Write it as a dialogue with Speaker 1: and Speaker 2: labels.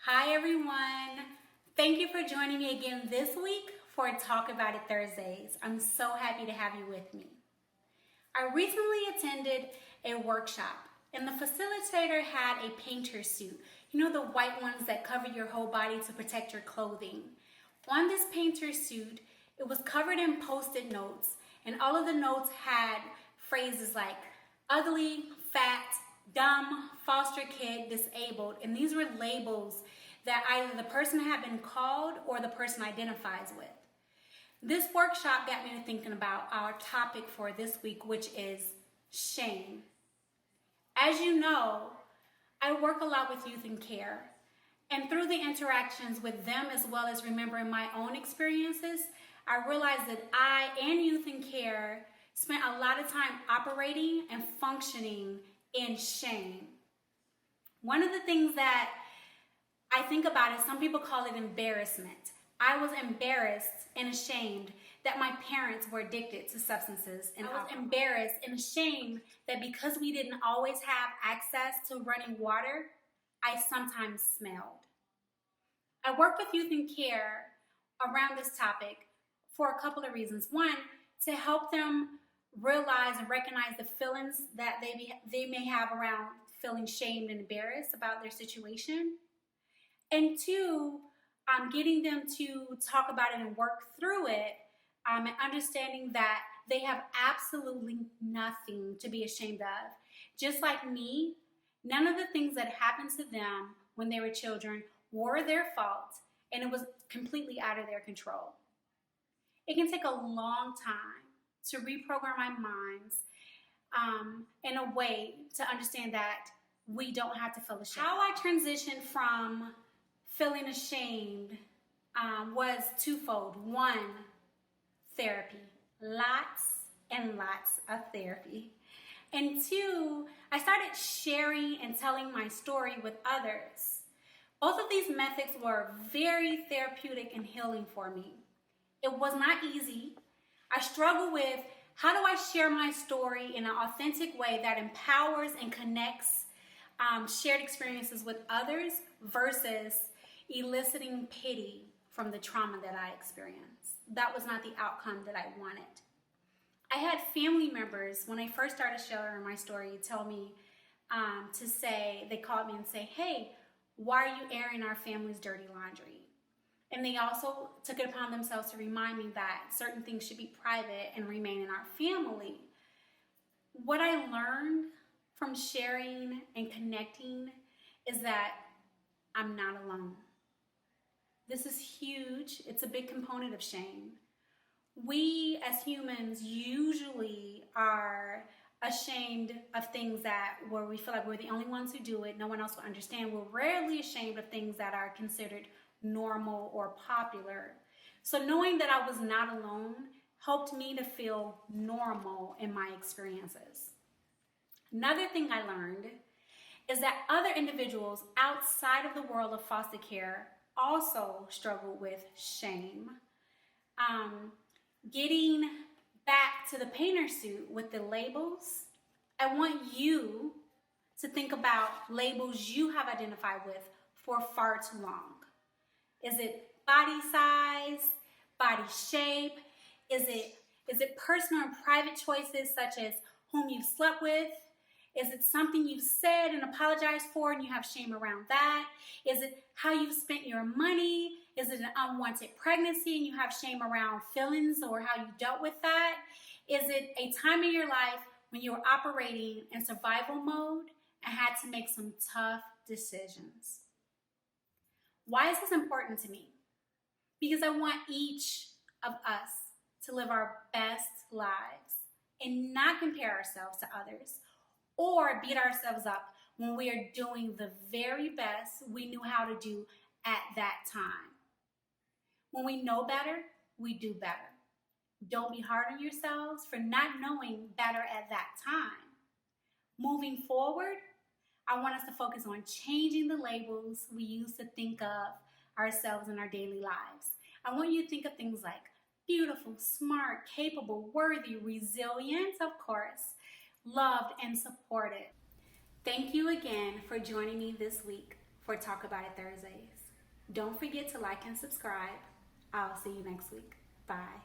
Speaker 1: Hi everyone. Thank you for joining me again this week for Talk About It Thursdays. I'm so happy to have you with me. I recently attended a workshop and the facilitator had a painter suit. You know, the white ones that cover your whole body to protect your clothing. On this painter suit, it was covered in post-it notes, and all of the notes had phrases like ugly, fat, dumb, foster kid, disabled, and these were labels that either the person had been called or the person identifies with. This workshop got me to thinking about our topic for this week, which is shame. As you know, I work a lot with youth in care, and through the interactions with them as well as remembering my own experiences, I realized that I and youth in care spent a lot of time operating and functioning in shame. One of the things that I think about is some people call it embarrassment. I was embarrassed and ashamed that my parents were addicted to substances, and I was embarrassed and ashamed that because we didn't always have access to running water, I sometimes smelled. I work with youth in care around this topic for a couple of reasons. One, to help them realize and recognize the feelings that they may have around feeling shamed and embarrassed about their situation. And two, getting them to talk about it and work through it, and understanding that they have absolutely nothing to be ashamed of. Just like me, none of the things that happened to them when they were children were their fault, and it was completely out of their control. It can take a long time to reprogram our minds in a way to understand that we don't have to feel ashamed. How I transitioned from feeling ashamed was twofold. One, therapy. Lots and lots of therapy. And two, I started sharing and telling my story with others. Both of these methods were very therapeutic and healing for me. It was not easy. I struggle with how do I share my story in an authentic way that empowers and connects shared experiences with others versus eliciting pity from the trauma that I experienced. That was not the outcome that I wanted. I had family members, when I first started sharing my story, tell me they called me and say, hey, why are you airing our family's dirty laundry? And they also took it upon themselves to remind me that certain things should be private and remain in our family. What I learned from sharing and connecting is that I'm not alone. This is huge. It's a big component of shame. We as humans usually are ashamed of things where we feel like we're the only ones who do it, no one else will understand. We're rarely ashamed of things that are considered normal or popular. So knowing that I was not alone helped me to feel normal in my experiences. Another thing I learned is that other individuals outside of the world of foster care also struggle with shame. Getting back to the painter suit with the labels, I want you to think about labels you have identified with for far too long. Is it body size, body shape? Is it personal and private choices such as whom you've slept with? Is it something you've said and apologized for and you have shame around that? Is it how you've spent your money? Is it an unwanted pregnancy and you have shame around feelings or how you dealt with that? Is it a time in your life when you were operating in survival mode and had to make some tough decisions? Why is this important to me? Because I want each of us to live our best lives and not compare ourselves to others or beat ourselves up when we are doing the very best we knew how to do at that time. When we know better, we do better. Don't be hard on yourselves for not knowing better at that time. Moving forward, I want us to focus on changing the labels we use to think of ourselves in our daily lives. I want you to think of things like beautiful, smart, capable, worthy, resilient, of course, loved and supported. Thank you again for joining me this week for Talk About It Thursdays. Don't forget to like and subscribe. I'll see you next week. Bye.